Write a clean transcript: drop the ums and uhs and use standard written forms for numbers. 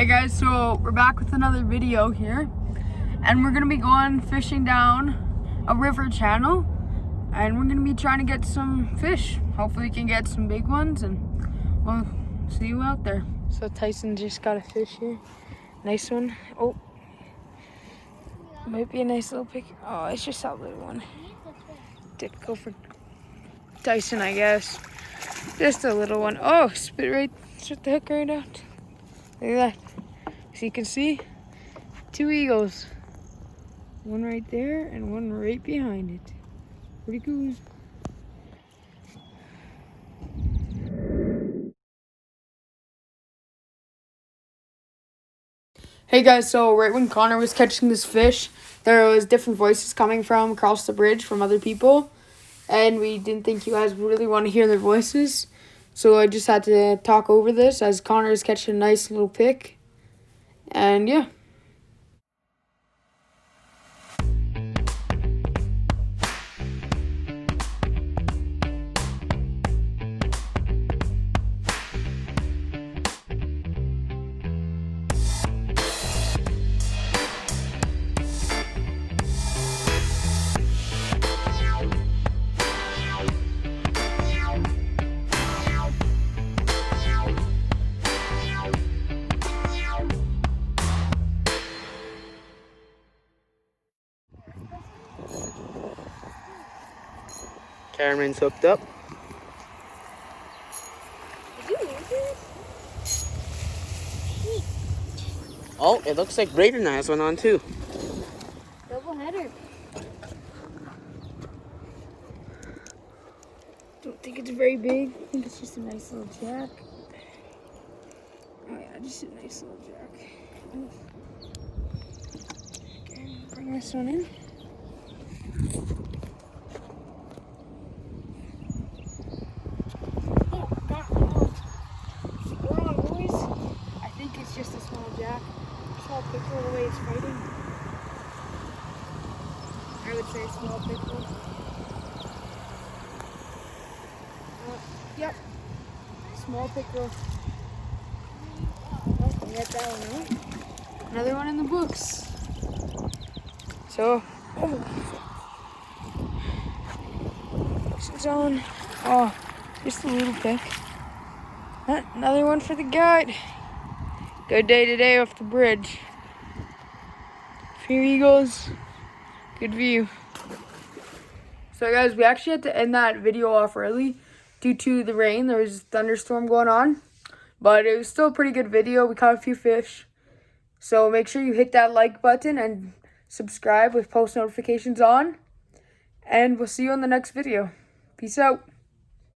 Hey guys, so we're back with another video here, and we're gonna be going fishing down a river channel, and we're gonna be trying to get some fish. Hopefully we can get some big ones, and we'll see you out there. So Tyson just got a fish here. Nice one. Oh, might be a nice little pick. Oh, it's just that little one. Did go for Tyson, I guess. Just a little one. Oh, spit the hook right out. Look at that. So you can see 2 eagles. One right there and one right behind it. Pretty cool. Hey guys, so right when Connor was catching this fish, there was different voices coming from across the bridge from other people. And we didn't think you guys would really want to hear their voices. So I just had to talk over this as Connor is catching a nice little pick. And yeah. Cameraman's hooked up. Oh, it looks like Braden has one on too. Double header. Don't think it's very big. I think it's just a nice little jack. Oh yeah, just a nice little jack. Okay, bring this one in. Hold on, boys. I think it's just a small jack. Small pickerel the way it's fighting. I would say small pickerel. Yep. Small pickerel. Oh, we got that one out. Another one in the books. So, This on. Oh, just a little pick. Another one for the guide. Good day today off the bridge. Few eagles. Good view. So guys, we actually had to end that video off early due to the rain. There was a thunderstorm going on. But it was still a pretty good video. We caught a few fish. So make sure you hit that like button and subscribe with post notifications on. And we'll see you on the next video. Peace out.